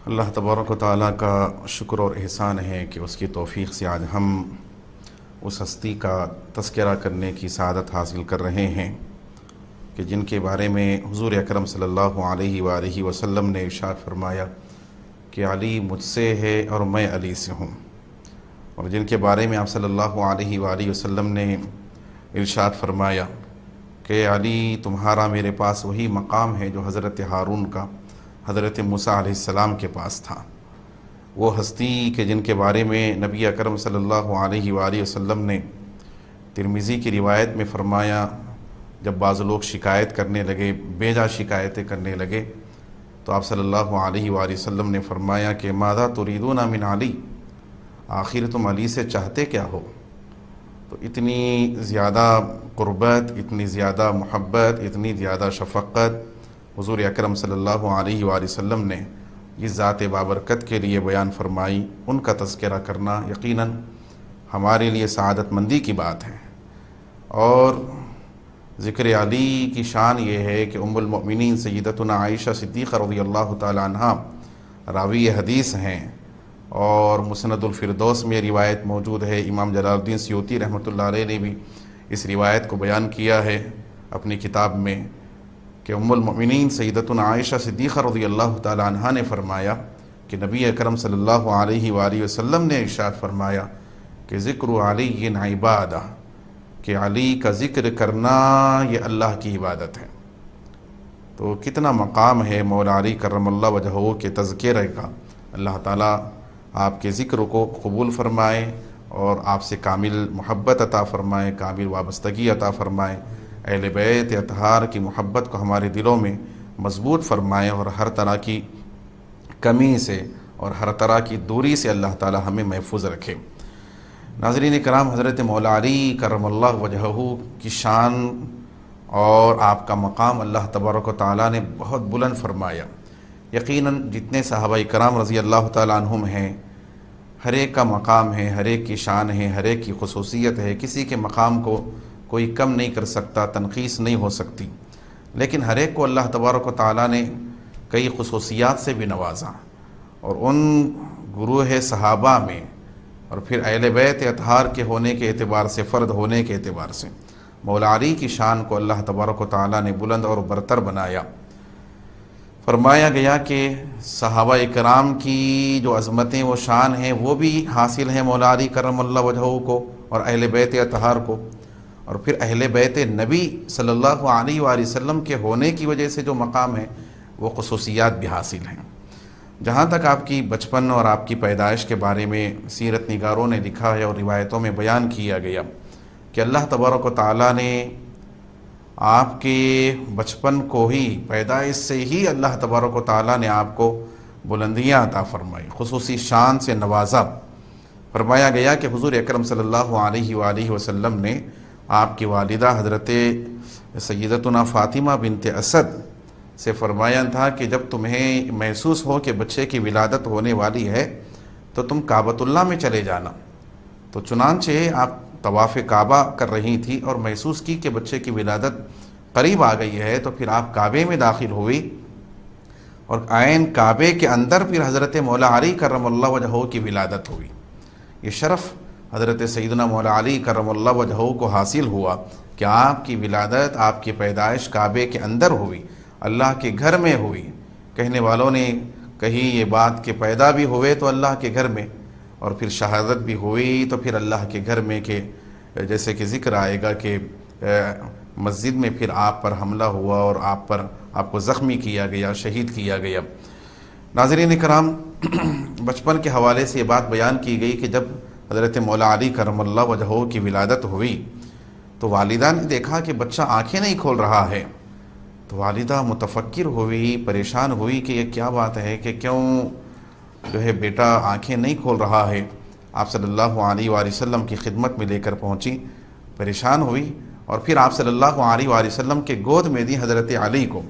اللہ تبارک و تعالیٰ کا شکر اور احسان ہے کہ اس کی توفیق سے آج ہم اس ہستی کا تذکرہ کرنے کی سعادت حاصل کر رہے ہیں کہ جن کے بارے میں حضور اکرم صلی اللہ علیہ وآلہ وسلم نے ارشاد فرمایا کہ علی مجھ سے ہے اور میں علی سے ہوں، اور جن کے بارے میں آپ صلی اللہ علیہ وآلہ وسلم نے ارشاد فرمایا کہ علی تمہارا میرے پاس وہی مقام ہے جو حضرت ہارون کا حضرت موسیٰ علیہ السلام کے پاس تھا۔ وہ ہستی کہ جن کے بارے میں نبی اکرم صلی اللہ علیہ وآلہ وسلم نے ترمذی کی روایت میں فرمایا، جب بعض لوگ شکایت کرنے لگے، بیجا شکایتیں کرنے لگے، تو آپ صلی اللہ علیہ وآلہ وسلم نے فرمایا کہ ماذا تريدون من علی، آخر تم علی سے چاہتے کیا ہو؟ تو اتنی زیادہ قربت، اتنی زیادہ محبت، اتنی زیادہ شفقت حضور اکرم صلی اللہ علیہ وآلہ وسلم نے اس ذات بابرکت کے لیے بیان فرمائی، ان کا تذکرہ کرنا یقیناً ہمارے لیے سعادت مندی کی بات ہے۔ اور ذکر علی کی شان یہ ہے کہ ام المؤمنین سیدتنا عائشہ صدیقہ رضی اللہ تعالی عنہا راوی حدیث ہیں، اور مسند الفردوس میں روایت موجود ہے۔ امام جلال الدین سیوطی رحمۃ اللہ علیہ نے بھی اس روایت کو بیان کیا ہے اپنی کتاب میں کہ ام المؤمنین سیدتنا عائشہ صدیقہ رضی اللہ تعالی عنہا نے فرمایا کہ نبی اکرم صلی اللہ علیہ وآلہ وسلم نے ارشاد فرمایا کہ ذکر علی عبادہ، کہ علی کا ذکر کرنا یہ اللہ کی عبادت ہے۔ تو کتنا مقام ہے مولا علی کرم اللہ وجہہ کے تذکرے کا۔ اللہ تعالیٰ آپ کے ذکر کو قبول فرمائے اور آپ سے کامل محبت عطا فرمائے، کامل وابستگی عطا فرمائے، اہل بیت اطہار کی محبت کو ہمارے دلوں میں مضبوط فرمائے، اور ہر طرح کی کمی سے اور ہر طرح کی دوری سے اللہ تعالی ہمیں محفوظ رکھے۔ ناظرین کرام، حضرت مولا علی کرم اللہ وجہہ کی شان اور آپ کا مقام اللہ تبارک و تعالیٰ نے بہت بلند فرمایا۔ یقیناً جتنے صحابہ کرام رضی اللہ تعالیٰ عنہم ہیں، ہر ایک کا مقام ہے، ہر ایک کی شان ہے، ہر ایک کی خصوصیت ہے، کسی کے مقام کو کوئی کم نہیں کر سکتا، تنقیص نہیں ہو سکتی، لیکن ہر ایک کو اللہ تبارک و تعالیٰ نے کئی خصوصیات سے بھی نوازا، اور ان گروہ صحابہ میں اور پھر اہل بیت اطہار کے ہونے کے اعتبار سے، فرد ہونے کے اعتبار سے مولا علی کی شان کو اللہ تبارک و تعالیٰ نے بلند اور برتر بنایا۔ فرمایا گیا کہ صحابہ کرام کی جو عظمتیں و شان ہیں وہ بھی حاصل ہیں مولا علی کرم اللہ وجہہ کو اور اہل بیت اطہار کو، اور پھر اہل بیت نبی صلی اللہ علیہ وآلہ وسلم کے ہونے کی وجہ سے جو مقام ہے وہ خصوصیات بھی حاصل ہیں۔ جہاں تک آپ کی بچپن اور آپ کی پیدائش کے بارے میں سیرت نگاروں نے لکھا ہے اور روایتوں میں بیان کیا گیا کہ اللہ تبارک و تعالیٰ نے آپ کے بچپن کو ہی، پیدائش سے ہی اللہ تبارک و تعالیٰ نے آپ کو بلندیاں عطا فرمائی، خصوصی شان سے نوازا۔ فرمایا گیا کہ حضور اکرم صلی اللہ علیہ وآلہ وسلم نے آپ کی والدہ حضرت سیدتنا فاطمہ بنت اسد سے فرمایا تھا کہ جب تمہیں محسوس ہو کہ بچے کی ولادت ہونے والی ہے تو تم کعبۃ اللہ میں چلے جانا۔ تو چنانچہ آپ طواف کعبہ کر رہی تھی اور محسوس کی کہ بچے کی ولادت قریب آ گئی ہے، تو پھر آپ کعبے میں داخل ہوئی، اور عین کعبے کے اندر پھر حضرت مولا علی کرم اللہ وجہہ کی ولادت ہوئی۔ یہ شرف حضرت سیدنا مولا علی کرم اللہ وجہہ کو حاصل ہوا کہ آپ کی ولادت، آپ کی پیدائش کعبے کے اندر ہوئی، اللہ کے گھر میں ہوئی۔ کہنے والوں نے کہی یہ بات کہ پیدا بھی ہوئے تو اللہ کے گھر میں، اور پھر شہادت بھی ہوئی تو پھر اللہ کے گھر میں، کہ جیسے کہ ذکر آئے گا کہ مسجد میں پھر آپ پر حملہ ہوا اور آپ کو زخمی کیا گیا، شہید کیا گیا۔ ناظرین کرام، بچپن کے حوالے سے یہ بات بیان کی گئی کہ جب حضرت مولا علی کرم اللہ وجہہ کی ولادت ہوئی تو والدہ نے دیکھا کہ بچہ آنکھیں نہیں کھول رہا ہے، تو والدہ متفکر ہوئی، پریشان ہوئی کہ یہ کیا بات ہے کہ کیوں جو ہے بیٹا آنکھیں نہیں کھول رہا ہے۔ آپ صلی اللہ علیہ وآلہ وسلم کی خدمت میں لے کر پہنچی، پریشان ہوئی، اور پھر آپ صلی اللہ علیہ وآلہ وسلم کے گود میں دی حضرت علی کو۔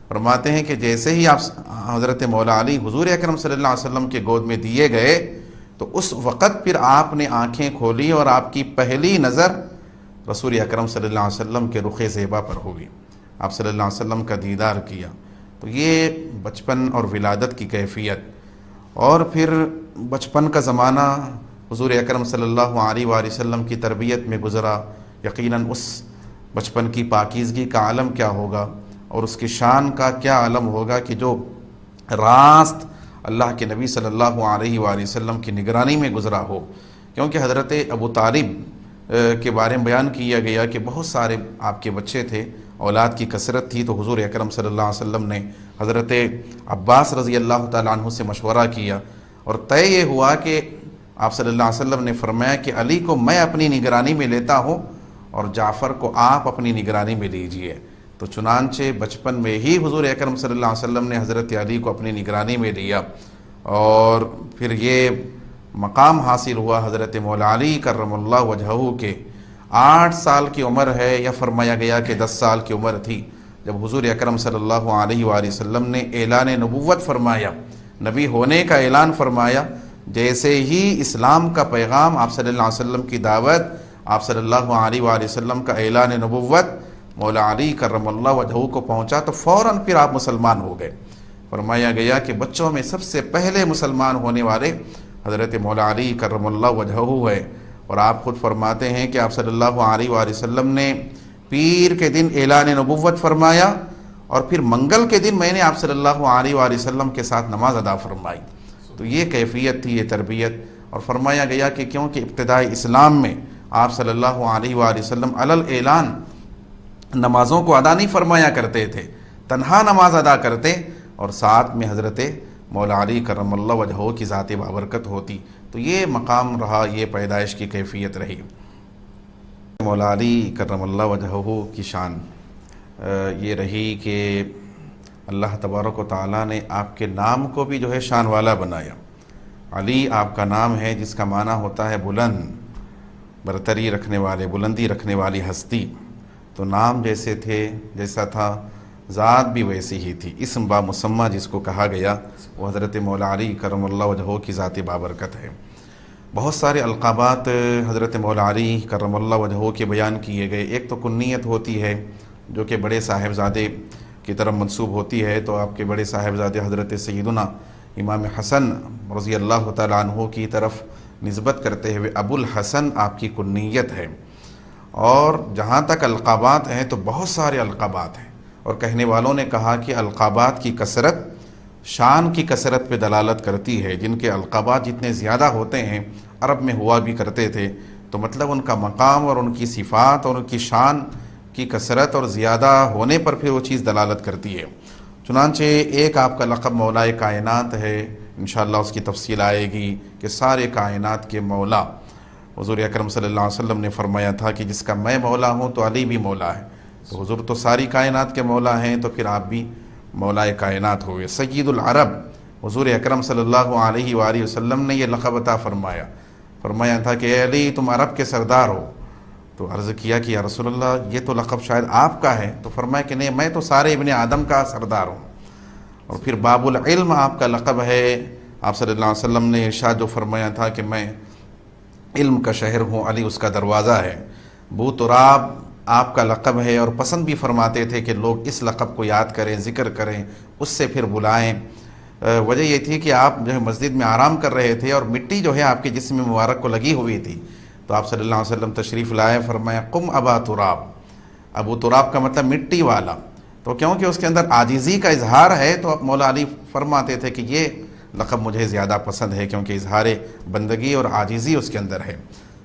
فرماتے ہیں کہ جیسے ہی آپ حضرت مولا علی حضور اکرم صلی اللہ علیہ وسلم کے گود میں دیے گئے تو اس وقت پھر آپ نے آنکھیں کھولی، اور آپ کی پہلی نظر رسول اکرم صلی اللہ علیہ وسلم کے رخ زیبا پر ہوئی، آپ صلی اللہ علیہ وسلم کا دیدار کیا۔ تو یہ بچپن اور ولادت کی کیفیت اور پھر بچپن کا زمانہ حضور اکرم صلی اللہ علیہ وآلہ وسلم کی تربیت میں گزرا، یقیناً اس بچپن کی پاکیزگی کا عالم کیا ہوگا اور اس کی شان کا کیا عالم ہوگا کہ جو راست اللہ کے نبی صلی اللہ علیہ وآلہ وسلم کی نگرانی میں گزرا ہو۔ کیونکہ حضرت ابو طالب کے بارے میں بیان کیا گیا کہ بہت سارے آپ کے بچے تھے، اولاد کی کثرت تھی، تو حضور اکرم صلی اللہ علیہ وسلم نے حضرت عباس رضی اللہ تعالیٰ عنہ سے مشورہ کیا، اور طے یہ ہوا کہ آپ صلی اللہ علیہ وسلم نے فرمایا کہ علی کو میں اپنی نگرانی میں لیتا ہوں اور جعفر کو آپ اپنی نگرانی میں لیجئے۔ تو چنانچہ بچپن میں ہی حضور اکرم صلی اللہ علیہ وسلم نے حضرت علی کو اپنی نگرانی میں لیا، اور پھر یہ مقام حاصل ہوا حضرت مولا علی کرم اللہ وجہہ کے 8 سال کی عمر ہے، یا فرمایا گیا کہ 10 سال کی عمر تھی جب حضور اکرم صلی اللہ علیہ وآلہ وسلم نے اعلان نبوت فرمایا، نبی ہونے کا اعلان فرمایا۔ جیسے ہی اسلام کا پیغام، آپ صلی اللہ علیہ وسلم کی دعوت، آپ صلی اللہ علیہ وآلہ وسلم کا اعلان نبوت مولا علی کرم اللہ وجہہ کو پہنچا تو فوراً پھر آپ مسلمان ہو گئے۔ فرمایا گیا کہ بچوں میں سب سے پہلے مسلمان ہونے والے حضرت مولا علی کرم اللہ وجہہ ہے، اور آپ خود فرماتے ہیں کہ آپ صلی اللہ علیہ وآلہ وسلم نے پیر کے دن اعلان نبوت فرمایا، اور پھر منگل کے دن میں نے آپ صلی اللہ علیہ وآلہ وسلم کے ساتھ نماز ادا فرمائی۔ تو یہ کیفیت تھی، یہ تربیت۔ اور فرمایا گیا کہ کیونکہ ابتدائی اسلام میں آپ صلی اللہ علیہ وآلہ وسلم علل اعلان نمازوں کو ادا نہیں فرمایا کرتے تھے، تنہا نماز ادا کرتے، اور ساتھ میں حضرت مولا علی کرم اللہ وجہہ کی ذات بابرکت ہوتی۔ تو یہ مقام رہا، یہ پیدائش کی کیفیت رہی۔ مولا علی کرم اللہ وجہہ کی شان یہ رہی کہ اللہ تبارک و تعالیٰ نے آپ کے نام کو بھی جو ہے شان والا بنایا۔ علی آپ کا نام ہے جس کا معنی ہوتا ہے بلند، برتری رکھنے والے، بلندی رکھنے والی ہستی۔ تو نام جیسے تھے، جیسا تھا، ذات بھی ویسی ہی تھی۔ اسم با مسمہ جس کو کہا گیا وہ حضرت مولا علی کرم اللہ وجہہ کی ذات بابرکت ہے۔ بہت سارے القابات حضرت مولا علی کرم اللہ وجہہ کے بیان کیے گئے۔ ایک تو کنیت ہوتی ہے جو کہ بڑے صاحبزادے کی طرف منسوب ہوتی ہے، تو آپ کے بڑے صاحبزادے حضرت سیدنا امام حسن رضی اللہ تعالیٰ عنہ کی طرف نسبت کرتے ہوئے ابو الحسن آپ کی کنیت ہے۔ اور جہاں تک القابات ہیں تو بہت سارے القابات ہیں، اور کہنے والوں نے کہا کہ القابات کی کثرت شان کی کثرت پہ دلالت کرتی ہے۔ جن کے القابات جتنے زیادہ ہوتے ہیں، عرب میں ہوا بھی کرتے تھے، تو مطلب ان کا مقام اور ان کی صفات اور ان کی شان کی کثرت اور زیادہ ہونے پر پھر وہ چیز دلالت کرتی ہے۔ چنانچہ ایک آپ کا لقب مولا کائنات ہے، انشاءاللہ اس کی تفصیل آئے گی کہ سارے کائنات کے مولا حضور اکرم صلی اللہ علیہ وسلم نے فرمایا تھا کہ جس کا میں مولا ہوں تو علی بھی مولا ہے۔ تو حضور تو ساری کائنات کے مولا ہیں، تو پھر آپ بھی مولا کائنات ہوئے۔ سید العرب حضور اکرم صلی اللہ علیہ وآلہ وسلم نے یہ لقب عطا فرمایا تھا کہ اے علی تم عرب کے سردار ہو۔ تو عرض کیا کہ یا رسول اللہ یہ تو لقب شاید آپ کا ہے، تو فرمایا کہ نہیں، میں تو سارے ابن آدم کا سردار ہوں۔ اور پھر باب العلم آپ کا لقب ہے۔ آپ صلی اللہ علیہ وسلم نے ارشاد جو فرمایا تھا کہ میں علم کا شہر ہوں، علی اس کا دروازہ ہے۔ بو تراب آپ کا لقب ہے، اور پسند بھی فرماتے تھے کہ لوگ اس لقب کو یاد کریں، ذکر کریں، اس سے پھر بلائیں۔ وجہ یہ تھی کہ آپ جو ہے مسجد میں آرام کر رہے تھے، اور مٹی جو ہے آپ کے جسم مبارک کو لگی ہوئی تھی، تو آپ صلی اللہ علیہ وسلم تشریف لائے، فرمایا قم ابا تراب۔ ابو تراب کا مطلب مٹی والا، تو کیونکہ اس کے اندر عاجزی کا اظہار ہے، تو مولا علی فرماتے تھے کہ یہ لقب مجھے زیادہ پسند ہے، کیونکہ اظہار بندگی اور عاجزی اس کے اندر ہے۔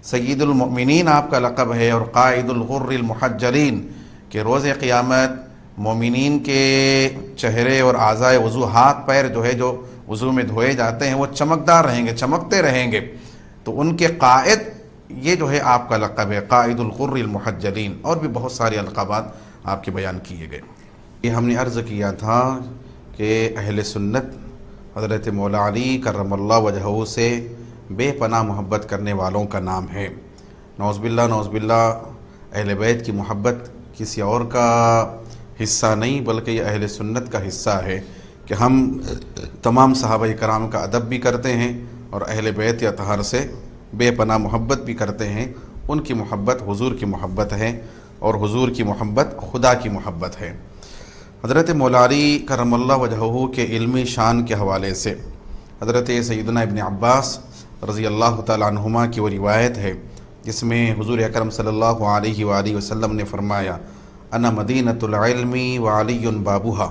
سید المؤمنین آپ کا لقب ہے، اور قائد الغر المحجلین، کہ روز قیامت مومنین کے چہرے اور اعضائے وضو، ہاتھ پیر جو ہے جو وضو میں دھوئے جاتے ہیں وہ چمکدار رہیں گے، چمکتے رہیں گے، تو ان کے قائد یہ جو ہے آپ کا لقب ہے، قائد الغر المحجلین۔ اور بھی بہت سارے القابات آپ کے بیان کیے گئے۔ یہ ہم نے عرض کیا تھا کہ اہل سنت حضرت مولا علی کرم اللہ وجہہ سے بے پناہ محبت کرنے والوں کا نام ہے۔ نعوذ باللہ اہل بیت کی محبت کسی اور کا حصہ نہیں، بلکہ یہ اہل سنت کا حصہ ہے کہ ہم تمام صحابہ کرام کا ادب بھی کرتے ہیں، اور اہل بیت اطہار سے بے پناہ محبت بھی کرتے ہیں۔ ان کی محبت حضور کی محبت ہے، اور حضور کی محبت خدا کی محبت ہے۔ حضرت مولا علی کرم اللہ وجہہ کے علمی شان کے حوالے سے حضرت سیدنا ابن عباس رضی اللہ تعالیٰ عنہما کی وہ روایت ہے جس میں حضور اکرم صلی اللہ علیہ وآلہ وسلم نے فرمایا انا مدینۃ العلم وعلی بابها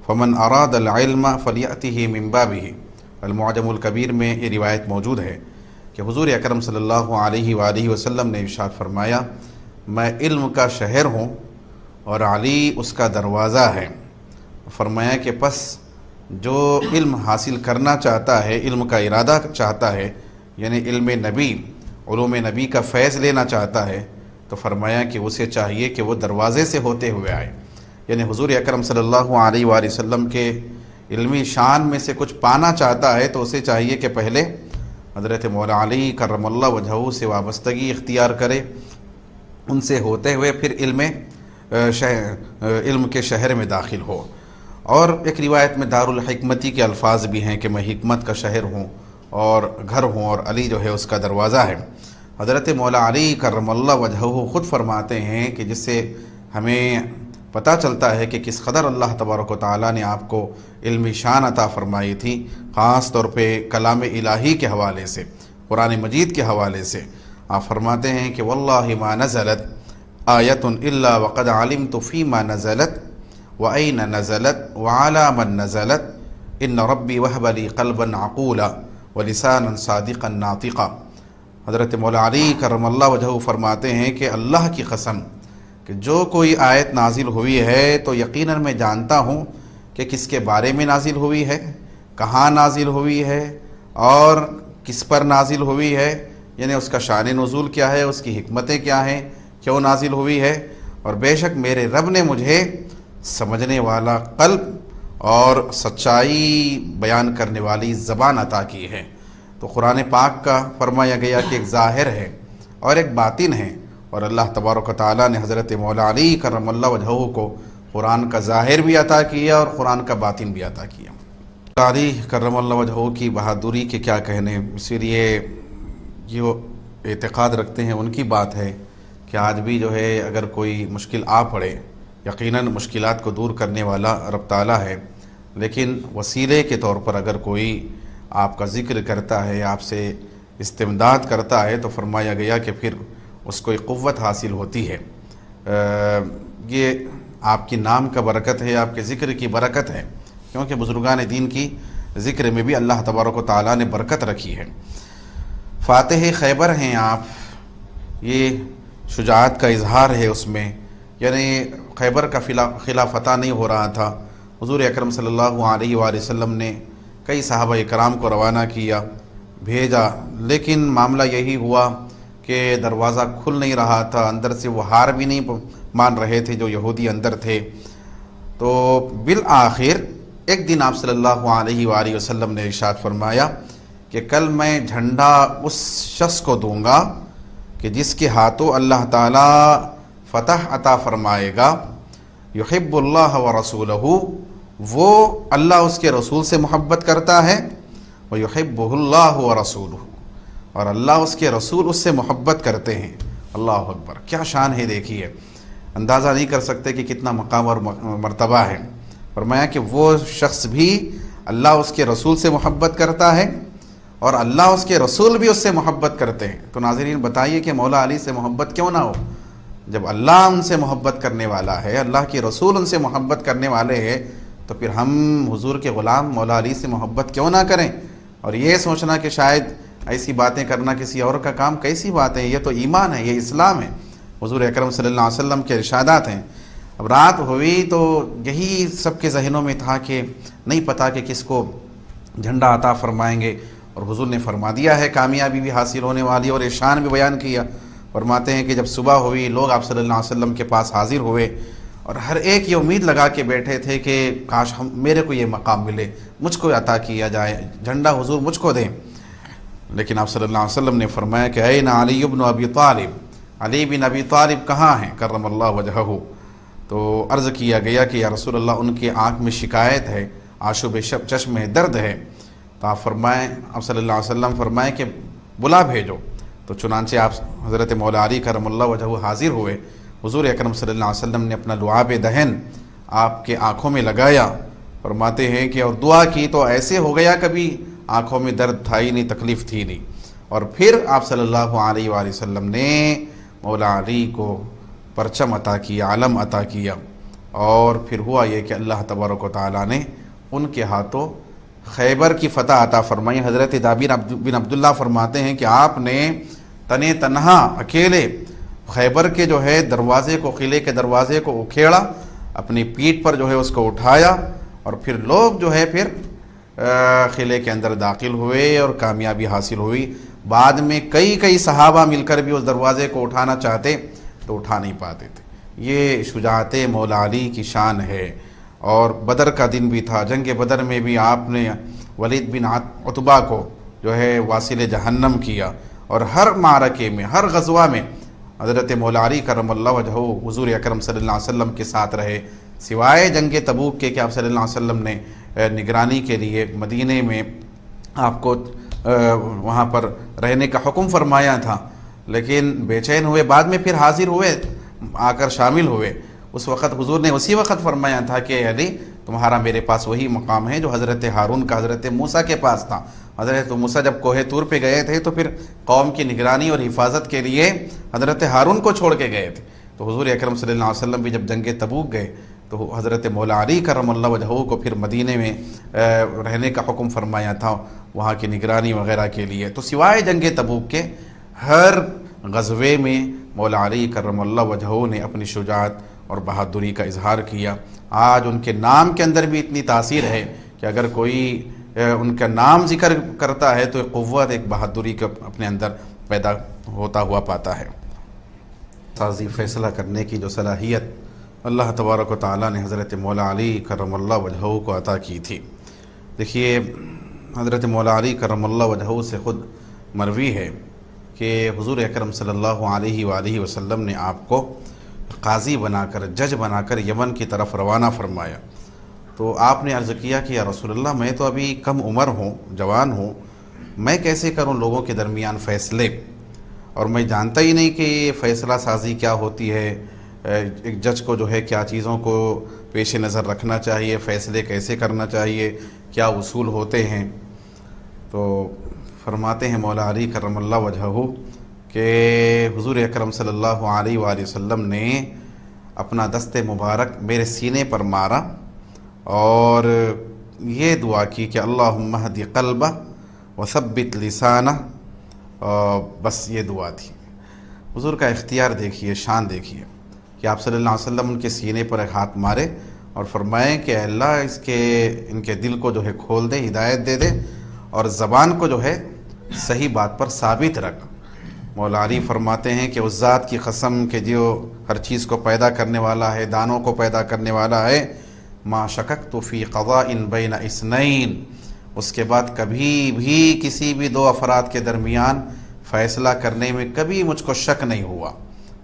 فمن اراد العلم فلیأتہ من بابہ۔ المعجم الکبیر میں یہ روایت موجود ہے کہ حضور اکرم صلی اللہ علیہ وآلہ وسلم نے ارشاد فرمایا میں علم کا شہر ہوں اور علی اس کا دروازہ ہے۔ فرمایا کہ پس جو علم حاصل کرنا چاہتا ہے، علم کا ارادہ چاہتا ہے، یعنی علم نبی، علوم نبی کا فیض لینا چاہتا ہے، تو فرمایا کہ اسے چاہیے کہ وہ دروازے سے ہوتے ہوئے آئے۔ یعنی حضور اکرم صلی اللہ علیہ وآلہ وسلم کے علمی شان میں سے کچھ پانا چاہتا ہے تو اسے چاہیے کہ پہلے حضرت مولا علی کرم اللہ وجہہ سے وابستگی اختیار کرے، ان سے ہوتے ہوئے پھر علم کے شہر میں داخل ہو۔ اور ایک روایت میں دار الحکمتی کے الفاظ بھی ہیں کہ میں حکمت کا شہر ہوں اور گھر ہوں، اور علی جو ہے اس کا دروازہ ہے۔ حضرت مولا علی کرم اللہ وجہہ خود فرماتے ہیں کہ جس سے ہمیں پتہ چلتا ہے کہ کس قدر اللہ تبارک و تعالیٰ نے آپ کو علمی شان عطا فرمائی تھی، خاص طور پہ کلام الہی کے حوالے سے، قرآن مجید کے حوالے سے۔ آپ فرماتے ہیں کہ واللہ ما نزلت آیت الا وقد علمت فیما نزلت وَأَيْنَ نَزَلَتْ وَعَلَى مَنْ نَزَلَتْ إِنَّ رَبِّي وَهَبَ لِي قَلْبًا عَقُولًا وَلِسَانًا صَادِقًا نَاطِقًا۔ حضرت مولا علی کرم اللہ وجہہ فرماتے ہیں کہ اللہ کی قسم کہ جو کوئی آیت نازل ہوئی ہے تو یقیناً میں جانتا ہوں کہ کس کے بارے میں نازل ہوئی ہے، کہاں نازل ہوئی ہے اور کس پر نازل ہوئی ہے، یعنی اس کا شان نزول کیا ہے، اس کی حکمتیں کیا ہیں، کیوں نازل ہوئی ہے۔ اور بے شک میرے رب نے مجھے سمجھنے والا قلب اور سچائی بیان کرنے والی زبان عطا کی ہے۔ تو قرآن پاک کا فرمایا گیا کہ ایک ظاہر ہے اور ایک باطن ہے، اور اللہ تبارک و تعالیٰ نے حضرت مولا علی کرم اللہ وجہہ کو قرآن کا ظاہر بھی عطا کیا اور قرآن کا باطن بھی عطا کیا۔ علی کرم اللہ وجہہ کی بہادری کے کیا کہنے، اسی لیے جو اعتقاد رکھتے ہیں ان کی بات ہے کہ آج بھی جو ہے اگر کوئی مشکل آ پڑے، یقیناً مشکلات کو دور کرنے والا رب تعالیٰ ہے، لیکن وسیلے کے طور پر اگر کوئی آپ کا ذکر کرتا ہے، آپ سے استمداد کرتا ہے، تو فرمایا گیا کہ پھر اس کو ایک قوت حاصل ہوتی ہے۔ یہ آپ کی نام کا برکت ہے، آپ کے ذکر کی برکت ہے، کیونکہ بزرگان دین کی ذکر میں بھی اللہ تبارک و تعالیٰ نے برکت رکھی ہے۔ فاتح خیبر ہیں آپ، یہ شجاعت کا اظہار ہے اس میں، یعنی خیبر کا خلا فتح نہیں ہو رہا تھا، حضور اکرم صلی اللہ علیہ وآلہ وسلم نے کئی صحابہ کرام کو روانہ کیا، بھیجا، لیکن معاملہ یہی ہوا کہ دروازہ کھل نہیں رہا تھا، اندر سے وہ ہار بھی نہیں مان رہے تھے جو یہودی اندر تھے۔ تو بالآخر ایک دن آپ صلی اللہ علیہ وآلہ وسلم نے ارشاد فرمایا کہ کل میں جھنڈا اس شخص کو دوں گا کہ جس کے ہاتھوں اللہ تعالیٰ فتح عطا فرمائے گا، یحب اللہ ورسولہ، وہ اللہ اس کے رسول سے محبت کرتا ہے، ویحبہ اللہ ورسولہ، اور اللہ اس کے رسول اس سے محبت کرتے ہیں۔ اللہ اکبر، کیا شان ہے، دیکھیے، اندازہ نہیں کر سکتے کہ کتنا مقام اور مرتبہ ہے۔ فرمایا کہ وہ شخص بھی اللہ اس کے رسول سے محبت کرتا ہے اور اللہ اس کے رسول بھی اس سے محبت کرتے ہیں۔ تو ناظرین بتائیے کہ مولا علی سے محبت کیوں نہ ہو؟ جب اللہ ان سے محبت کرنے والا ہے، اللہ کے رسول ان سے محبت کرنے والے ہیں، تو پھر ہم حضور کے غلام مولا علی سے محبت کیوں نہ کریں؟ اور یہ سوچنا کہ شاید ایسی باتیں کرنا کسی اور کا کام، کیسی بات ہے؟ یہ تو ایمان ہے، یہ اسلام ہے، حضور اکرم صلی اللہ علیہ وسلم کے ارشادات ہیں۔ اب رات ہوئی تو یہی سب کے ذہنوں میں تھا کہ نہیں پتا کہ کس کو جھنڈا عطا فرمائیں گے، اور حضور نے فرما دیا ہے کامیابی بھی حاصل ہونے والی، اور ارشاد بھی بیان کیا۔ فرماتے ہیں کہ جب صبح ہوئی، لوگ آپ صلی اللہ علیہ وسلم کے پاس حاضر ہوئے، اور ہر ایک یہ امید لگا کے بیٹھے تھے کہ کاش میرے کو یہ مقام ملے، مجھ کو عطا کیا جائے، جھنڈا حضور مجھ کو دیں۔ لیکن آپ صلی اللہ علیہ وسلم نے فرمایا کہ این علی بن ابی طالب، علی بن ابی طالب کہاں ہیں کرم اللہ وجہہ؟ تو عرض کیا گیا کہ یا رسول اللہ ان کی آنکھ میں شکایت ہے، آشوب چشم میں درد ہے۔ تو آپ صلی اللہ علیہ وسلم فرمائے کہ بلا بھیجو۔ تو چنانچہ آپ حضرت مولا علی کرم اللہ وجہہ حاضر ہوئے، حضور اکرم صلی اللہ علیہ وسلم نے اپنا لعاب دہن آپ کے آنکھوں میں لگایا، فرماتے ہیں کہ اور دعا کی تو ایسے ہو گیا کبھی آنکھوں میں درد تھا ہی نہیں، تکلیف تھی نہیں۔ اور پھر آپ صلی اللہ علیہ وآلہ وسلم نے مولا علی کو پرچم عطا کیا، علم عطا کیا، اور پھر ہوا یہ کہ اللہ تبارک و تعالیٰ نے ان کے ہاتھوں خیبر کی فتح عطا فرمائی۔ حضرت جابر بن عبداللہ فرماتے ہیں کہ آپ نے تنے تنہا اکیلے خیبر کے جو ہے دروازے کو، قلعے کے دروازے کو اکھیڑا، اپنی پیٹھ پر جو ہے اس کو اٹھایا، اور پھر لوگ جو ہے پھر قلعے کے اندر داخل ہوئے اور کامیابی حاصل ہوئی۔ بعد میں کئی صحابہ مل کر بھی اس دروازے کو اٹھانا چاہتے تو اٹھا نہیں پاتے تھے۔ یہ شجاعت مولا علی کی شان ہے۔ اور بدر کا دن بھی تھا، جنگ بدر میں بھی آپ نے ولید بن عتبہ کو جو ہے واصل جہنم کیا، اور ہر معرکے میں، ہر غزوہ میں حضرت مولا علی کرم اللہ وجہہ حضور اکرم صلی اللہ علیہ وسلم کے ساتھ رہے، سوائے جنگ تبوک کے کہ آپ صلی اللہ علیہ وسلم نے نگرانی کے لیے مدینے میں آپ کو وہاں پر رہنے کا حکم فرمایا تھا، لیکن بے چین ہوئے، بعد میں پھر حاضر ہوئے، آ کر شامل ہوئے۔ اس وقت حضور نے اسی وقت فرمایا تھا کہ علی تمہارا میرے پاس وہی مقام ہے جو حضرت ہارون کا حضرت موسیٰ کے پاس تھا۔ حضرت موسیٰ جب کوہ طور پہ گئے تھے تو پھر قوم کی نگرانی اور حفاظت کے لیے حضرت ہارون کو چھوڑ کے گئے تھے، تو حضور اکرم صلی اللہ علیہ وسلم بھی جب جنگ تبوک گئے تو حضرت مولا علی کرم اللہ وجہہ کو پھر مدینے میں رہنے کا حکم فرمایا تھا وہاں کی نگرانی وغیرہ کے لیے۔ تو سوائے جنگ تبوک کے ہر غزوے میں مولا علی کرم اللہ وجہہ نے اپنی شجاعت اور بہادری کا اظہار کیا۔ آج ان کے نام کے اندر بھی اتنی تاثیر ہے کہ اگر کوئی ان کا نام ذکر کرتا ہے تو ایک قوت، ایک بہادری کا اپنے اندر پیدا ہوتا ہوا پاتا ہے۔ سازی فیصلہ کرنے کی جو صلاحیت اللہ تبارک و تعالیٰ نے حضرت مولا علی کرم اللہ وجہہ کو عطا کی تھی۔ دیکھیے حضرت مولا علی کرم اللہ وجہہ سے خود مروی ہے کہ حضور اکرم صلی اللہ علیہ وآلہ وسلم نے آپ کو قاضی بنا کر، جج بنا کر یمن کی طرف روانہ فرمایا، تو آپ نے عرض کیا کہ یا رسول اللہ میں تو ابھی کم عمر ہوں، جوان ہوں، میں کیسے کروں لوگوں کے درمیان فیصلے، اور میں جانتا ہی نہیں کہ یہ فیصلہ سازی کیا ہوتی ہے، ایک جج کو جو ہے کیا چیزوں کو پیش نظر رکھنا چاہیے، فیصلے کیسے کرنا چاہیے، کیا اصول ہوتے ہیں۔ تو فرماتے ہیں مولا علی کرم اللہ وجہہ کہ حضور اکرم صلی اللہ علیہ وآلہ وسلم نے اپنا دست مبارک میرے سینے پر مارا اور یہ دعا کی کہ اللہم اہد قلبہ وثبت لسانہ، بس یہ دعا تھی۔ حضور کا اختیار دیکھیے، شان دیکھیے کہ آپ صلی اللہ علیہ وسلم ان کے سینے پر ایک ہاتھ مارے اور فرمائیں کہ اللہ ان کے دل کو جو ہے کھول دے، ہدایت دے دے، اور زبان کو جو ہے صحیح بات پر ثابت رکھ۔ مولا علی فرماتے ہیں کہ اس ذات کی قسم کہ جو ہر چیز کو پیدا کرنے والا ہے، دانوں کو پیدا کرنے والا ہے، ما شککت فی قضاء بین اثنین، اس کے بعد کبھی بھی کسی بھی دو افراد کے درمیان فیصلہ کرنے میں کبھی مجھ کو شک نہیں ہوا۔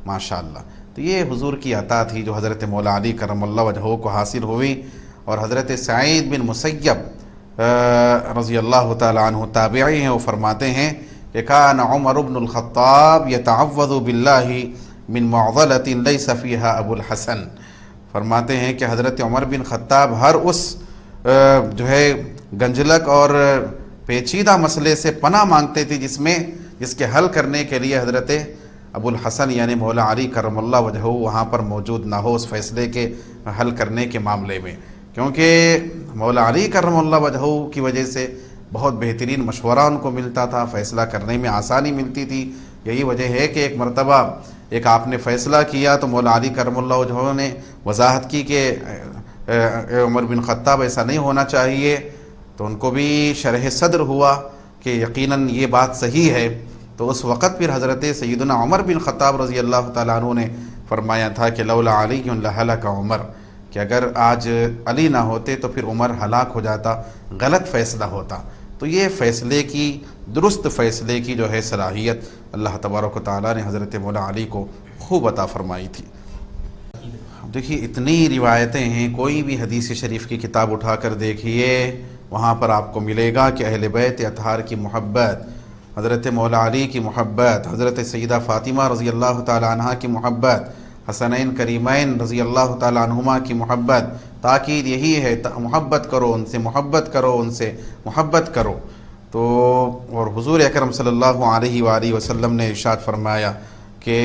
ماشاءاللہ، تو یہ حضور کی عطا تھی جو حضرت مولا علی کرم اللہ وجہہ کو حاصل ہوئی۔ اور حضرت سعید بن مسیب رضی اللہ تعالیٰ عنہ تابعی ہیں، وہ فرماتے ہیں کہ کان عمر بن الخطاب یتعوذ باللہ من معضلۃ لیس فیہا ابو الحسن، فرماتے ہیں کہ حضرت عمر بن خطاب ہر اس جو ہے گنجلک اور پیچیدہ مسئلے سے پناہ مانگتے تھے جس کے حل کرنے کے لیے حضرت ابو الحسن یعنی مولا علی کرم اللہ وجہہ وہاں پر موجود نہ ہو، اس فیصلے کے حل کرنے کے معاملے میں، کیونکہ مولا علی کرم اللہ وجہہ کی وجہ سے بہت بہترین مشورہ ان کو ملتا تھا، فیصلہ کرنے میں آسانی ملتی تھی۔ یہی وجہ ہے کہ ایک مرتبہ ایک آپ نے فیصلہ کیا تو مولا علی کرم اللہ وجہہ نے وضاحت کی کہ عمر بن خطاب ایسا نہیں ہونا چاہیے، تو ان کو بھی شرح صدر ہوا کہ یقیناً یہ بات صحیح ہے۔ تو اس وقت پھر حضرت سیدنا عمر بن خطاب رضی اللہ تعالیٰ عنہ نے فرمایا تھا کہ لولا علی لہلک عمر، کہ اگر آج علی نہ ہوتے تو پھر عمر ہلاک ہو جاتا، غلط فیصلہ ہوتا۔ تو یہ فیصلے کی، درست فیصلے کی جو ہے صلاحیت اللہ تبارک و تعالیٰ نے حضرت مولا علی کو خوب عطا فرمائی تھی۔ دیکھیے اتنی روایتیں ہیں، کوئی بھی حدیث شریف کی کتاب اٹھا کر دیکھیے، وہاں پر آپ کو ملے گا کہ اہل بیت اطہار کی محبت، حضرت مولا علی کی محبت، حضرت سیدہ فاطمہ رضی اللہ تعالیٰ عنہ کی محبت، حسنین کریمین رضی اللہ تعالیٰ عنہما کی محبت، تاکید یہی ہے محبت کرو ان سے، محبت کرو ان سے، محبت کرو۔ تو اور حضور اکرم صلی اللہ علیہ وآلہ وسلم نے ارشاد فرمایا کہ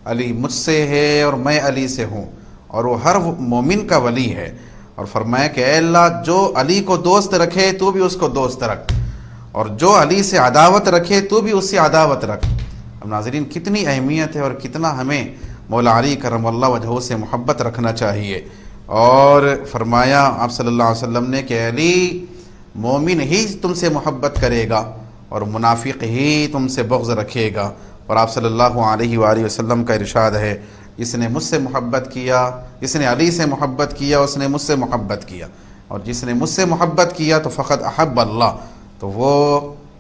علی مجھ سے ہے اور میں علی سے ہوں، اور وہ ہر مومن کا ولی ہے، اور فرمایا کہ اے اللہ جو علی کو دوست رکھے تو بھی اس کو دوست رکھ، اور جو علی سے عداوت رکھے تو بھی اس سے عداوت رکھ۔ اب ناظرین کتنی اہمیت ہے اور کتنا ہمیں مولا علی کرم اللہ وجہہ سے محبت رکھنا چاہیے۔ اور فرمایا آپ صلی اللہ علیہ وسلم نے کہ علی مومن ہی تم سے محبت کرے گا اور منافق ہی تم سے بغض رکھے گا۔ اور آپ صلی اللہ علیہ وآلہ وسلم کا ارشاد ہے، جس نے مجھ سے محبت کیا، جس نے علی سے محبت کیا اس نے مجھ سے محبت کیا، اور جس نے مجھ سے محبت کیا تو فقط احب اللہ، تو وہ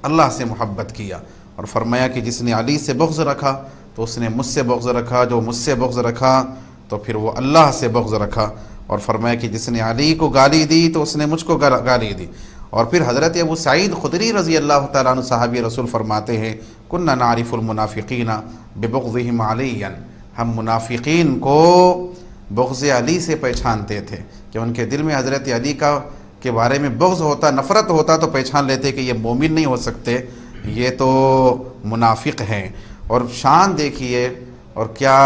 اللہ سے محبت کیا۔ اور فرمایا کہ جس نے علی سے بغض رکھا تو اس نے مجھ سے بغض رکھا، جو مجھ سے بغض رکھا تو پھر وہ اللہ سے بغض رکھا۔ اور فرمایا کہ جس نے علی کو گالی دی تو اس نے مجھ کو گالی دی۔ اور پھر حضرت ابو سعید خدری رضی اللہ تعالیٰ عنہ صحابی رسول فرماتے ہیں، کننا نعرف المنافقین ببغضهم علیا، ہم منافقین کو بغض علی سے پہچانتے تھے کہ ان کے دل میں حضرت علی کے بارے میں بغض ہوتا، نفرت ہوتا تو پہچان لیتے کہ یہ مومن نہیں ہو سکتے، یہ تو منافق ہیں۔ اور شان دیکھیے، اور کیا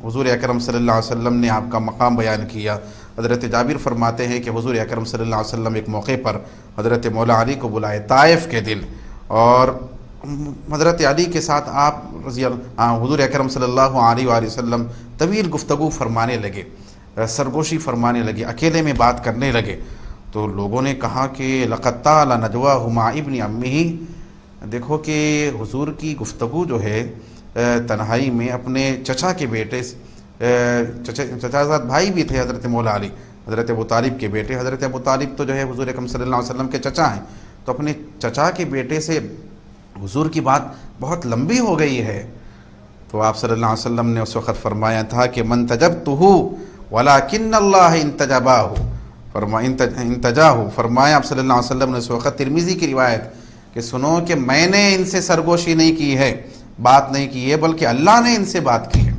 حضور اکرم صلی اللہ علیہ وسلم نے آپ کا مقام بیان کیا۔ حضرت جابر فرماتے ہیں کہ حضور اکرم صلی اللہ علیہ وسلم ایک موقع پر حضرت مولا علی کو بلائے طائف کے دن، اور حضرت علی کے ساتھ آپ حضور اکرم صلی اللہ علیہ وآلہ وسلم طویل گفتگو فرمانے لگے، سرگوشی فرمانے لگے، اکیلے میں بات کرنے لگے۔ تو لوگوں نے کہا کہ لقد طال نجواہ مع ابن عمہ، دیکھو کہ حضور کی گفتگو جو ہے تنہائی میں اپنے چچا کے بیٹے، چچا زاد بھائی بھی تھے حضرت مولا علی، حضرت ابو طالب کے بیٹے، حضرت ابو طالب تو جو ہے حضور اکرم صلی اللہ علیہ وسلم کے چچا ہیں، تو اپنے چچا کے بیٹے سے حضور کی بات بہت لمبی ہو گئی ہے۔ تو آپ صلی اللہ علیہ وسلم نے اس وقت فرمایا تھا کہ من تجبتہ ولکن اللہ انتجباہ، انتجاہ، فرمایا آپ صلی اللہ علیہ وسلم نے اس وقت، ترمذی کی روایت، کہ سنو کہ میں نے ان سے سرگوشی نہیں کی ہے، بات نہیں کی ہے، بلکہ اللہ نے ان سے بات کی ہے۔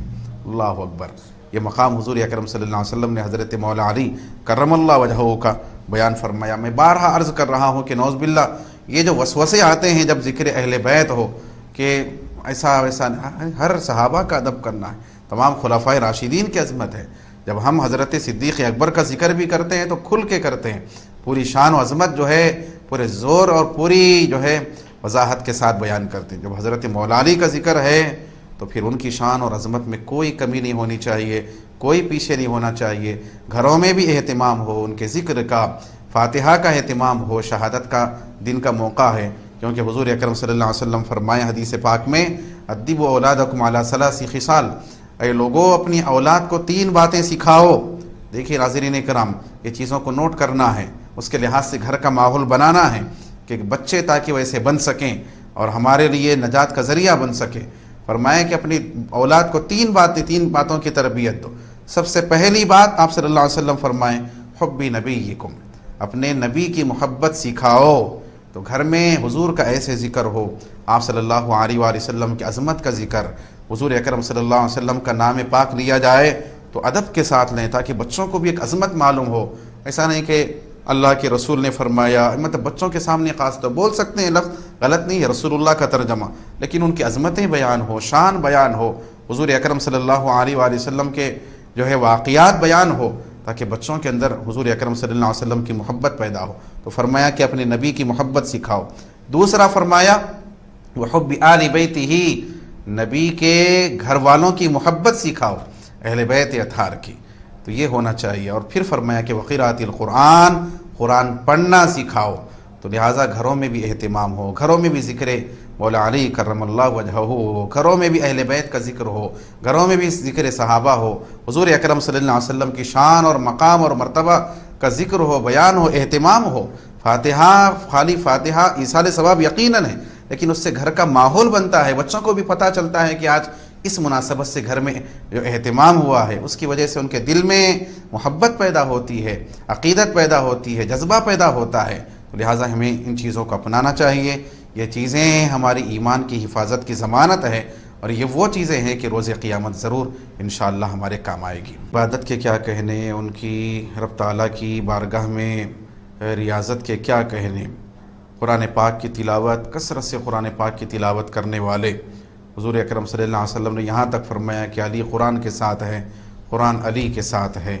اللہ اکبر، یہ مقام حضور اکرم صلی اللہ علیہ وسلم نے حضرت مولا علی کرم اللہ وجہہ کا بیان فرمایا۔ میں بارہا عرض کر رہا ہوں کہ نعوذ باللہ یہ جو وسوسے آتے ہیں جب ذکر اہل بیت ہو کہ ایسا ویسا، ہر صحابہ کا ادب کرنا ہے، تمام خلفائے راشدین کی عظمت ہے۔ جب ہم حضرت صدیق اکبر کا ذکر بھی کرتے ہیں تو کھل کے کرتے ہیں، پوری شان و عظمت جو ہے پورے زور اور پوری جو ہے وضاحت کے ساتھ بیان کرتے ہیں۔ جب حضرت مولا علی کا ذکر ہے تو پھر ان کی شان اور عظمت میں کوئی کمی نہیں ہونی چاہیے، کوئی پیچھے نہیں ہونا چاہیے۔ گھروں میں بھی اہتمام ہو ان کے ذکر کا، فاتحہ کا اہتمام ہو، شہادت کا دن کا موقع ہے، کیونکہ حضور اکرم صلی اللہ علیہ وسلم فرمائے حدیث پاک میں، ادبوا اولادکم علی ثلاث خصال، اے لوگوں اپنی اولاد کو 3 باتیں سکھاؤ۔ دیکھیے ناظرین کرام، یہ چیزوں کو نوٹ کرنا ہے، اس کے لحاظ سے گھر کا ماحول بنانا ہے کہ بچے تاکہ ویسے بن سکیں اور ہمارے لیے نجات کا ذریعہ بن سکے۔ فرمایا کہ اپنی اولاد کو 3 باتوں کی تربیت دو۔ سب سے پہلی بات آپ صلی اللہ علیہ وسلم فرمائیں، حب نبیکم، اپنے نبی کی محبت سکھاؤ۔ تو گھر میں حضور کا ایسے ذکر ہو، آپ صلی اللہ علیہ وآلہ وسلم کی عظمت کا ذکر، حضور اکرم صلی اللہ علیہ وسلم کا نام پاک لیا جائے تو ادب کے ساتھ لیں تاکہ بچوں کو بھی ایک عظمت معلوم ہو۔ ایسا نہیں کہ اللہ کے رسول نے فرمایا، مطلب بچوں کے سامنے خاص طور بول سکتے ہیں، لفظ غلط نہیں ہے، رسول اللہ کا ترجمہ، لیکن ان کی عظمتیں بیان ہو، شان بیان ہو، حضور اکرم صلی اللہ علیہ وآلہ وسلم کے جو ہے واقعات بیان ہو، تاکہ بچوں کے اندر حضور اکرم صلی اللہ علیہ وسلم کی محبت پیدا ہو۔ تو فرمایا کہ اپنے نبی کی محبت سکھاؤ۔ دوسرا فرمایا وحب آل بیتہ، نبی کے گھر والوں کی محبت سکھاؤ، اہل بیت اطہار کی، تو یہ ہونا چاہیے۔ اور پھر فرمایا کہ وقراءۃ القرآن، قرآن پڑھنا سکھاؤ۔ تو لہٰذا گھروں میں بھی اہتمام ہو، گھروں میں بھی ذکر مولا علی کرم اللہ وجہہ ہو، گھروں میں بھی اہل بیت کا ذکر ہو، گھروں میں بھی ذکر صحابہ ہو، حضور اکرم صلی اللہ علیہ وسلم کی شان اور مقام اور مرتبہ کا ذکر ہو، بیان ہو، اہتمام ہو۔ فاتحہ، خالی فاتحہ ایصال ثواب یقیناً ہے، لیکن اس سے گھر کا ماحول بنتا ہے، بچوں کو بھی پتہ چلتا ہے کہ آج اس مناسبت سے گھر میں جو اہتمام ہوا ہے، اس کی وجہ سے ان کے دل میں محبت پیدا ہوتی ہے، عقیدت پیدا ہوتی ہے، جذبہ پیدا ہوتا ہے۔ تو لہٰذا ہمیں ان چیزوں کو اپنانا چاہیے۔ یہ چیزیں ہماری ایمان کی حفاظت کی ضمانت ہے، اور یہ وہ چیزیں ہیں کہ روز قیامت ضرور انشاءاللہ ہمارے کام آئے گی۔ عبادت کے کیا کہنے، ان کی رب تعالیٰ کی بارگاہ میں ریاضت کے کیا کہنے۔ قرآن پاک کی تلاوت، کثرت سے قرآن پاک کی تلاوت کرنے والے حضور اکرم صلی اللہ علیہ وسلم نے یہاں تک فرمایا کہ علی قرآن کے ساتھ ہے، قرآن علی کے ساتھ ہے۔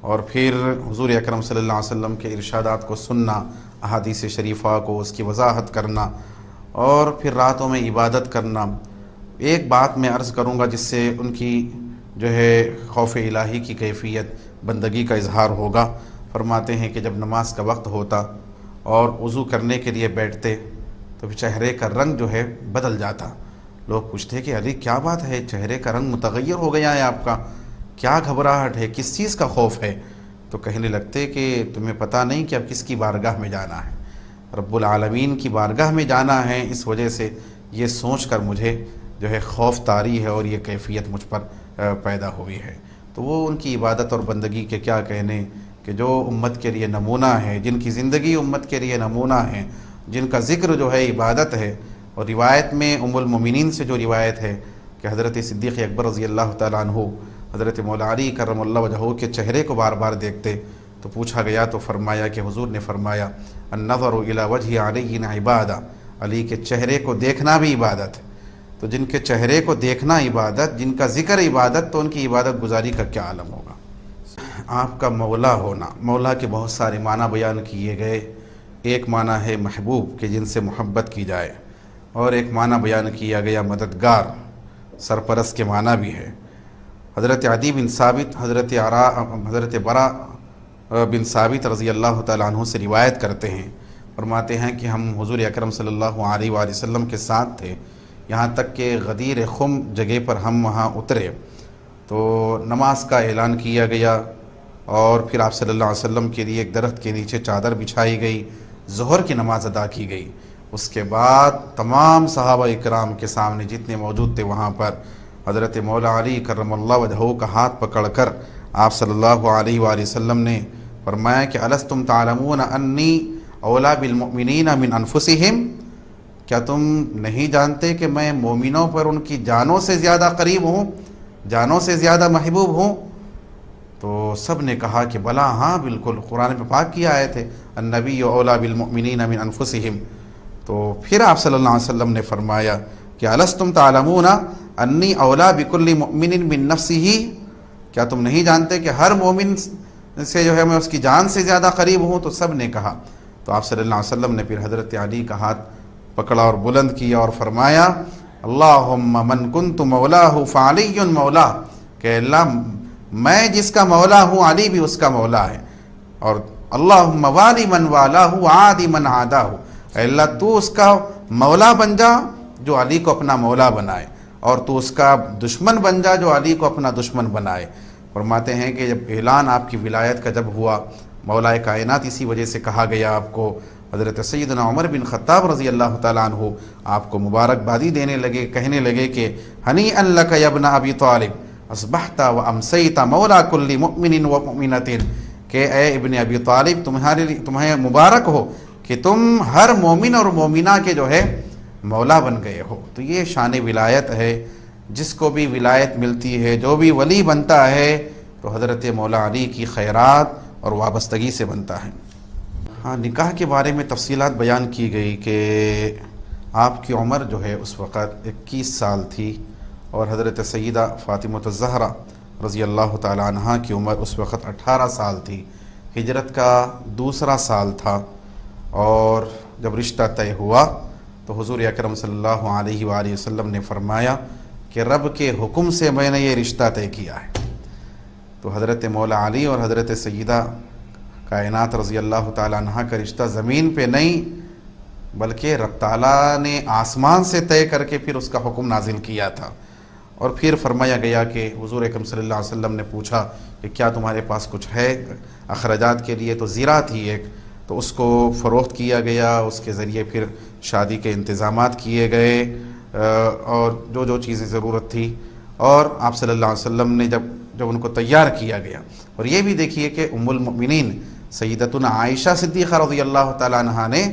اور پھر حضور اکرم صلی اللہ علیہ وسلم کے ارشادات کو سننا، احادیث شریفہ کو اس کی وضاحت کرنا، اور پھر راتوں میں عبادت کرنا۔ ایک بات میں عرض کروں گا جس سے ان کی جو ہے خوف الہی کی کیفیت، بندگی کا اظہار ہوگا۔ فرماتے ہیں کہ جب نماز کا وقت ہوتا اور وضو کرنے کے لیے بیٹھتے تو چہرے کا رنگ جو ہے بدل جاتا۔ لوگ پوچھتے کہ علی کیا بات ہے، چہرے کا رنگ متغیر ہو گیا ہے آپ کا، کیا گھبراہٹ ہے، کس چیز کا خوف ہے؟ تو کہنے لگتے کہ تمہیں پتہ نہیں کہ اب کس کی بارگاہ میں جانا ہے، رب العالمین کی بارگاہ میں جانا ہے، اس وجہ سے یہ سوچ کر مجھے جو ہے خوف طاری ہے اور یہ کیفیت مجھ پر پیدا ہوئی ہے۔ تو وہ ان کی عبادت اور بندگی کے کیا کہنے کہ جو امت کے لیے نمونہ ہے، جن کی زندگی امت کے لیے نمونہ ہے، جن کا ذکر جو ہے عبادت ہے۔ اور روایت میں ام المومنین سے جو روایت ہے کہ حضرت صدیق اکبر رضی اللہ تعالیٰ عنہ حضرت مولا علی کرم اللہ وجہہ کے چہرے کو بار بار دیکھتے، تو پوچھا گیا تو فرمایا کہ حضور نے فرمایا النظر الی وجہ علی عبادہ، علی کے چہرے کو دیکھنا بھی عبادت ہے۔ تو جن کے چہرے کو دیکھنا عبادت، جن کا ذکر عبادت، تو ان کی عبادت گزاری کا کیا عالم ہوگا۔ آپ کا مولا ہونا، مولا کے بہت سارے معنی بیان کیے گئے۔ ایک معنی ہے محبوب کہ جن سے محبت کی جائے، اور ایک معنی بیان کیا گیا مددگار، سرپرست کے معنی بھی ہے۔ حضرت عدی بن ثابت حضرت برا بن ثابت رضی اللہ تعالیٰ عنہ سے روایت کرتے ہیں، فرماتے ہیں کہ ہم حضور اکرم صلی اللہ علیہ وآلہ وسلم کے ساتھ تھے، یہاں تک کہ غدیر خم جگہ پر ہم وہاں اترے تو نماز کا اعلان کیا گیا، اور پھر آپ صلی اللہ علیہ وسلم کے لیے ایک درخت کے نیچے چادر بچھائی گئی، ظہر کی نماز ادا کی گئی۔ اس کے بعد تمام صحابہ اکرام کے سامنے جتنے موجود تھے وہاں پر حضرت مولا علی کرم اللہ وجہہ کا ہاتھ پکڑ کر آپ صلی اللہ علیہ وآلہ وسلم نے فرمایا کہ الستم تعلمون انی اولا بالمؤمنین من انفسہم، کیا تم نہیں جانتے کہ میں مومنوں پر ان کی جانوں سے زیادہ قریب ہوں، جانوں سے زیادہ محبوب ہوں؟ تو سب نے کہا کہ بلا، ہاں بالکل، قرآن میں پاک کی آیت ہے النبی اولا بالمؤمنین من انفسہم۔ تو پھر آپ صلی اللہ علیہ وسلم نے فرمایا کہ الستم تعلمون انی اولا بکل مؤمن من نفسہ، کیا تم نہیں جانتے کہ ہر مومن سے جو ہے میں اس کی جان سے زیادہ قریب ہوں؟ تو سب نے کہا۔ تو آپ صلی اللہ علیہ وسلم نے پھر حضرت علی کا ہاتھ پکڑا اور بلند کیا اور فرمایا اللہم من کنت مولاہ فعلی مولا، کہ اللہ میں جس کا مولا ہوں علی بھی اس کا مولا ہے، اور اللہم والی من والاہ عادی من عاداہ، اے اللہ تو اس کا مولا بن جا جو علی کو اپنا مولا بنائے، اور تو اس کا دشمن بن جا جو علی کو اپنا دشمن بنائے۔ فرماتے ہیں کہ جب اعلان آپ کی ولایت کا جب ہوا، مولا کائنات اسی وجہ سے کہا گیا آپ کو، حضرت سیدنا عمر بن خطاب رضی اللہ تعالیٰ عنہ آپ کو مبارکبادی دینے لگے، کہنے لگے کہ ہنیئا لک یا ابن ابی طالب اصبحت و امسیت مولا کل مؤمن و مؤمنۃ، کہ اے ابن ابی طالب تمہیں مبارک ہو کہ تم ہر مومن اور مومنہ کے جو ہے مولا بن گئے ہو۔ تو یہ شان ولایت ہے، جس کو بھی ولایت ملتی ہے، جو بھی ولی بنتا ہے تو حضرت مولا علی کی خیرات اور وابستگی سے بنتا ہے۔ ہاں، نکاح کے بارے میں تفصیلات بیان کی گئی کہ آپ کی عمر جو ہے اس وقت 21 سال تھی، اور حضرت سیدہ فاطمہ الزہرا رضی اللہ تعالیٰ عنہ کی عمر اس وقت 18 سال تھی، ہجرت کا دوسرا سال تھا۔ اور جب رشتہ طے ہوا تو حضور اکرم صلی اللہ علیہ وآلہ وسلم نے فرمایا کہ رب کے حکم سے میں نے یہ رشتہ طے کیا ہے۔ تو حضرت مولا علی اور حضرت سیدہ کائنات رضی اللہ تعالیٰ عنہ کا رشتہ زمین پہ نہیں بلکہ رب تعالیٰ نے آسمان سے طے کر کے پھر اس کا حکم نازل کیا تھا۔ اور پھر فرمایا گیا کہ حضور اکرم صلی اللہ علیہ وسلم نے پوچھا کہ کیا تمہارے پاس کچھ ہے اخراجات کے لیے؟ تو زیرہ تھی ایک، تو اس کو فروخت کیا گیا، اس کے ذریعے پھر شادی کے انتظامات کیے گئے، اور جو چیزیں ضرورت تھی۔ اور آپ صلی اللہ علیہ وسلم نے جب ان کو تیار کیا گیا، اور یہ بھی دیکھیے کہ ام المؤمنین سیدتنا عائشہ صدیقہ رضی اللہ تعالیٰ عنہ نے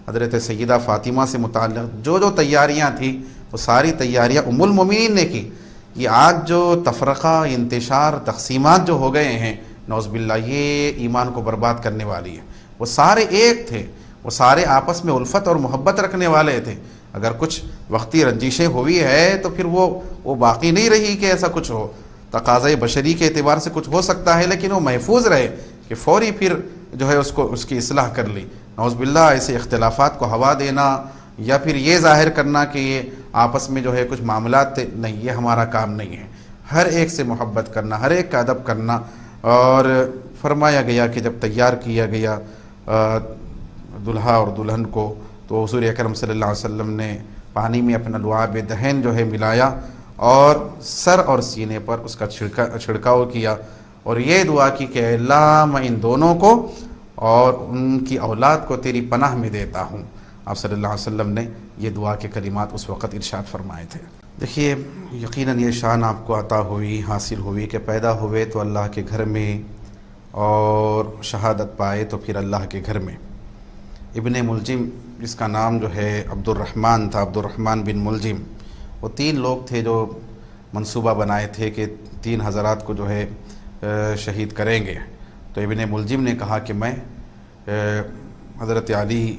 حضرت سیدہ فاطمہ سے متعلق جو تیاریاں تھیں وہ ساری تیاریاں ام المؤمنین نے کی۔ یہ آج جو تفرقہ، انتشار، تقسیمات جو ہو گئے ہیں، نعوذ باللہ، یہ ایمان کو برباد کرنے والی ہے۔ وہ سارے ایک تھے، وہ سارے آپس میں الفت اور محبت رکھنے والے تھے. اگر کچھ وقتی رنجشیں ہوئی ہے تو پھر وہ باقی نہیں رہی کہ ایسا کچھ ہو. تقاضۂ بشری کے اعتبار سے کچھ ہو سکتا ہے لیکن وہ محفوظ رہے کہ فوری پھر جو ہے اس کی اصلاح کر لی. نعوذ باللہ ایسے اختلافات کو ہوا دینا یا پھر یہ ظاہر کرنا کہ یہ آپس میں جو ہے کچھ معاملات تھے، نہیں، یہ ہمارا کام نہیں ہے. ہر ایک سے محبت کرنا، ہر ایک کا ادب کرنا. اور فرمایا گیا کہ جب تیار کیا گیا دلہا اور دلہن کو تو حضور اکرم صلی اللہ علیہ وسلم نے پانی میں اپنا لعاب دہن جو ہے ملایا اور سر اور سینے پر اس کا چھڑکاؤ کیا اور یہ دعا کی کہ اے اللہ میں ان دونوں کو اور ان کی اولاد کو تیری پناہ میں دیتا ہوں. آپ صلی اللہ علیہ وسلم نے یہ دعا کے کلمات اس وقت ارشاد فرمائے تھے. دیکھیے یقیناً یہ شان آپ کو عطا ہوئی، حاصل ہوئی کہ پیدا ہوئے تو اللہ کے گھر میں اور شہادت پائے تو پھر اللہ کے گھر میں. ابن ملجم جس کا نام جو ہے عبد الرحمن تھا، عبد الرحمن بن ملجم، وہ 3 لوگ تھے جو منصوبہ بنائے تھے کہ 3 حضرات کو جو ہے شہید کریں گے. تو ابن ملجم نے کہا کہ میں حضرت علی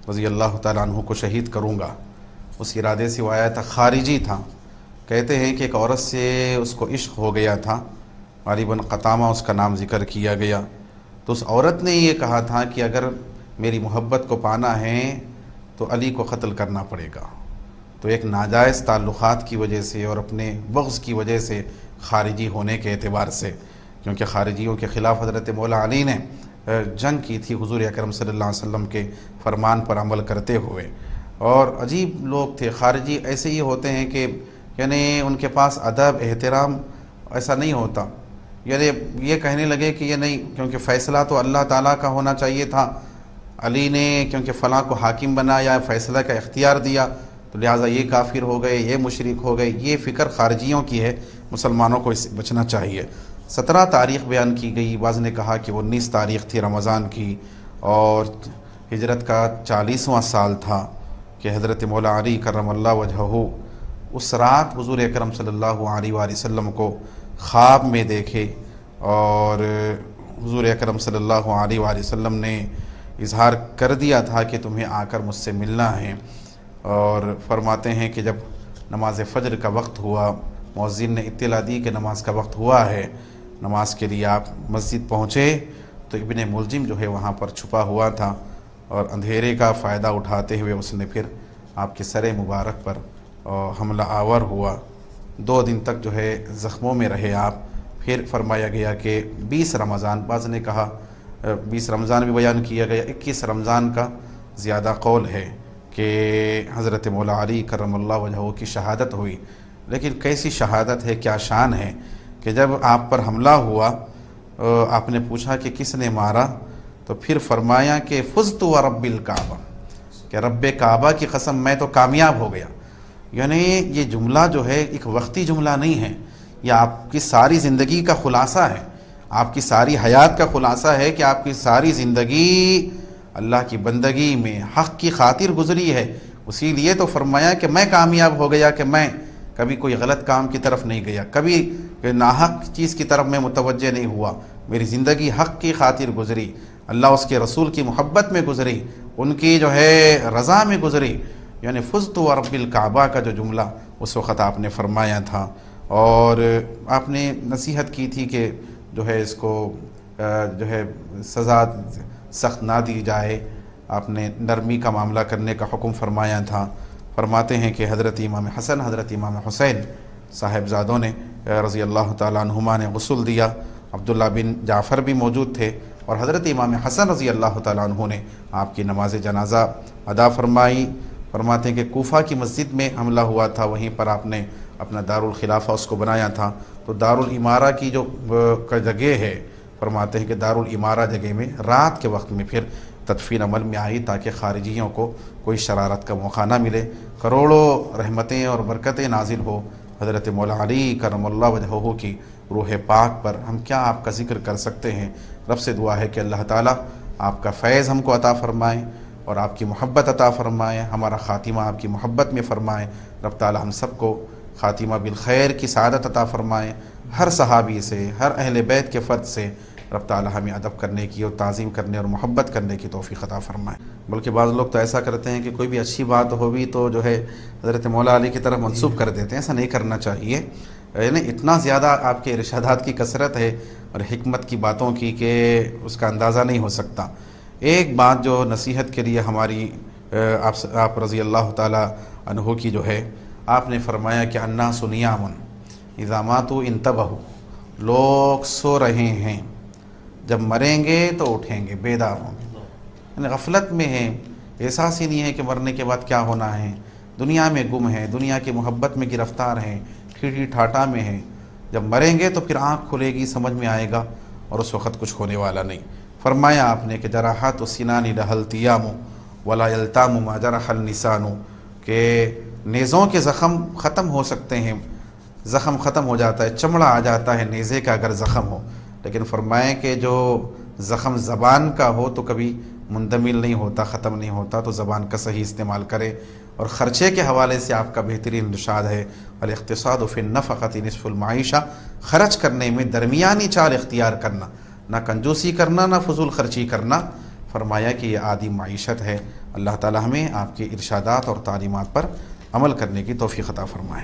رضی اللہ تعالیٰ عنہ کو شہید کروں گا. اس ارادے سے وہ آیا تھا، خارجی تھا. کہتے ہیں کہ ایک عورت سے اس کو عشق ہو گیا تھا، علی بن قطامہ اس کا نام ذکر کیا گیا. تو اس عورت نے یہ کہا تھا کہ اگر میری محبت کو پانا ہے تو علی کو قتل کرنا پڑے گا. تو ایک ناجائز تعلقات کی وجہ سے اور اپنے بغض کی وجہ سے، خارجی ہونے کے اعتبار سے، کیونکہ خارجیوں کے خلاف حضرت مولا علی نے جنگ کی تھی حضور اکرم صلی اللہ علیہ وسلم کے فرمان پر عمل کرتے ہوئے. اور عجیب لوگ تھے خارجی. ایسے ہی ہوتے ہیں کہ یعنی ان کے پاس ادب احترام ایسا نہیں ہوتا. یعنی یہ کہنے لگے کہ یہ نہیں، کیونکہ فیصلہ تو اللہ تعالیٰ کا ہونا چاہیے تھا، علی نے کیونکہ فلاں کو حاکم بنایا، فیصلہ کا اختیار دیا، تو لہٰذا یہ کافر ہو گئے، یہ مشرک ہو گئے. یہ فکر خارجیوں کی ہے، مسلمانوں کو اس سے بچنا چاہیے. 17 تاریخ بیان کی گئی. بعض نے کہا کہ 19 تاریخ تھی رمضان کی اور ہجرت کا 40واں سال تھا کہ حضرت مولا علی کرم اللہ وجہہ اس رات حضور اکرم صلی اللہ علیہ وآلہ وسلم کو خواب میں دیکھے اور حضور اکرم صلی اللہ علیہ وآلہ وسلم نے اظہار کر دیا تھا کہ تمہیں آ کر مجھ سے ملنا ہے. اور فرماتے ہیں کہ جب نماز فجر کا وقت ہوا، مؤذن نے اطلاع دی کہ نماز کا وقت ہوا ہے، نماز کے لیے آپ مسجد پہنچے تو ابن ملجم جو ہے وہاں پر چھپا ہوا تھا اور اندھیرے کا فائدہ اٹھاتے ہوئے اس نے پھر آپ کے سر مبارک پر حملہ آور ہوا. 2 دن تک جو ہے زخموں میں رہے آپ. پھر فرمایا گیا کہ 20 رمضان، بعض نے کہا 20 رمضان بھی بیان کیا گیا، 21 رمضان کا زیادہ قول ہے کہ حضرت مولا علی کرم اللہ وجہہ کی شہادت ہوئی. لیکن کیسی شہادت ہے، کیا شان ہے کہ جب آپ پر حملہ ہوا آپ نے پوچھا کہ کس نے مارا، تو پھر فرمایا کہ فزت ورب الکعبہ، کہ رب کعبہ کی قسم میں تو کامیاب ہو گیا. یعنی یہ جملہ جو ہے ایک وقتی جملہ نہیں ہے، یہ آپ کی ساری زندگی کا خلاصہ ہے، آپ کی ساری حیات کا خلاصہ ہے کہ آپ کی ساری زندگی اللہ کی بندگی میں حق کی خاطر گزری ہے. اسی لیے تو فرمایا کہ میں کامیاب ہو گیا کہ میں کبھی کوئی غلط کام کی طرف نہیں گیا، کبھی ناحق چیز کی طرف میں متوجہ نہیں ہوا. میری زندگی حق کی خاطر گزری، اللہ اس کے رسول کی محبت میں گزری، ان کی جو ہے رضا میں گزری. یعنی فزت ورب الکعبہ کا جو جملہ اس وقت آپ نے فرمایا تھا. اور آپ نے نصیحت کی تھی کہ جو ہے اس کو جو ہے سزا سخت نہ دی جائے، آپ نے نرمی کا معاملہ کرنے کا حکم فرمایا تھا. فرماتے ہیں کہ حضرت امام حسن، حضرت امام حسین صاحبزادوں نے رضی اللہ تعالیٰ عنہما نے غسل دیا. عبداللہ بن جعفر بھی موجود تھے اور حضرت امام حسن رضی اللہ تعالیٰ عنہ نے آپ کی نماز جنازہ ادا فرمائی. فرماتے ہیں کہ کوفہ کی مسجد میں حملہ ہوا تھا، وہیں پر آپ نے اپنا دارالخلافہ اس کو بنایا تھا. تو دارالامارہ کی جو جگہ ہے، فرماتے ہیں کہ دارالامارہ جگہ میں رات کے وقت میں پھر تدفین عمل میں آئی تاکہ خارجیوں کو کوئی شرارت کا موقع نہ ملے. کروڑوں رحمتیں اور برکتیں نازل ہو حضرت مولا علی کرم اللہ وجہہ کی روح پاک پر. ہم کیا آپ کا ذکر کر سکتے ہیں. رب سے دعا ہے کہ اللہ تعالیٰ آپ کا فیض ہم کو عطا فرمائیں اور آپ کی محبت عطا فرمائیں، ہمارا خاتمہ آپ کی محبت میں فرمائیں. رب تعالیٰ ہم سب کو خاتمہ بالخیر کی سعادت عطا فرمائیں. ہر صحابی سے، ہر اہل بیت کے فرد سے رب تعالی ہمیں ادب کرنے کی اور تعظیم کرنے اور محبت کرنے کی توفیق عطا فرمائے۔ بلکہ بعض لوگ تو ایسا کرتے ہیں کہ کوئی بھی اچھی بات ہو بھی تو جو ہے حضرت مولا علی کی طرف منسوب کر دیتے ہیں، ایسا نہیں کرنا چاہیے۔ یعنی اتنا زیادہ آپ کے ارشادات کی کثرت ہے اور حکمت کی باتوں کی کہ اس کا اندازہ نہیں ہو سکتا۔ ایک بات جو نصیحت کے لیے ہماری آپ رضی اللہ تعالی عنہ کی جو ہے، آپ نے فرمایا کہ الناس نیام اذا ماتوا انتبہوا، لوگ سو رہے ہیں، جب مریں گے تو اٹھیں گے، بیدار ہوں گے۔ یعنی غفلت میں ہیں، احساس ہی نہیں ہے کہ مرنے کے بعد کیا ہونا ہے، دنیا میں گم ہے، دنیا کی محبت میں گرفتار ہیں، ٹھیٹھی ٹھاٹا میں ہیں۔ جب مریں گے تو پھر آنکھ کھلے گی، سمجھ میں آئے گا، اور اس وقت کچھ ہونے والا نہیں۔ فرمایا آپ نے کہ جراحات السنان لها التیام ولا یلتام ما جرح اللسان، کہ نیزوں کے زخم ختم ہو سکتے ہیں، زخم ختم ہو جاتا ہے، چمڑا آ جاتا ہے نیزے کا اگر زخم ہو، لیکن فرمائیں کہ جو زخم زبان کا ہو تو کبھی مندمل نہیں ہوتا، ختم نہیں ہوتا، تو زبان کا صحیح استعمال کرے۔ اور خرچے کے حوالے سے آپ کا بہترین ارشاد ہے الاقتصاد فی النفقۃ نصف المعیشہ، خرچ کرنے میں درمیانی چال اختیار کرنا، نہ کنجوسی کرنا نہ فضول خرچی کرنا۔ فرمایا کہ یہ آدھی معیشت ہے۔ اللہ تعالی ہمیں آپ کے ارشادات اور تعلیمات پر عمل کرنے کی توفیق عطا فرمائے۔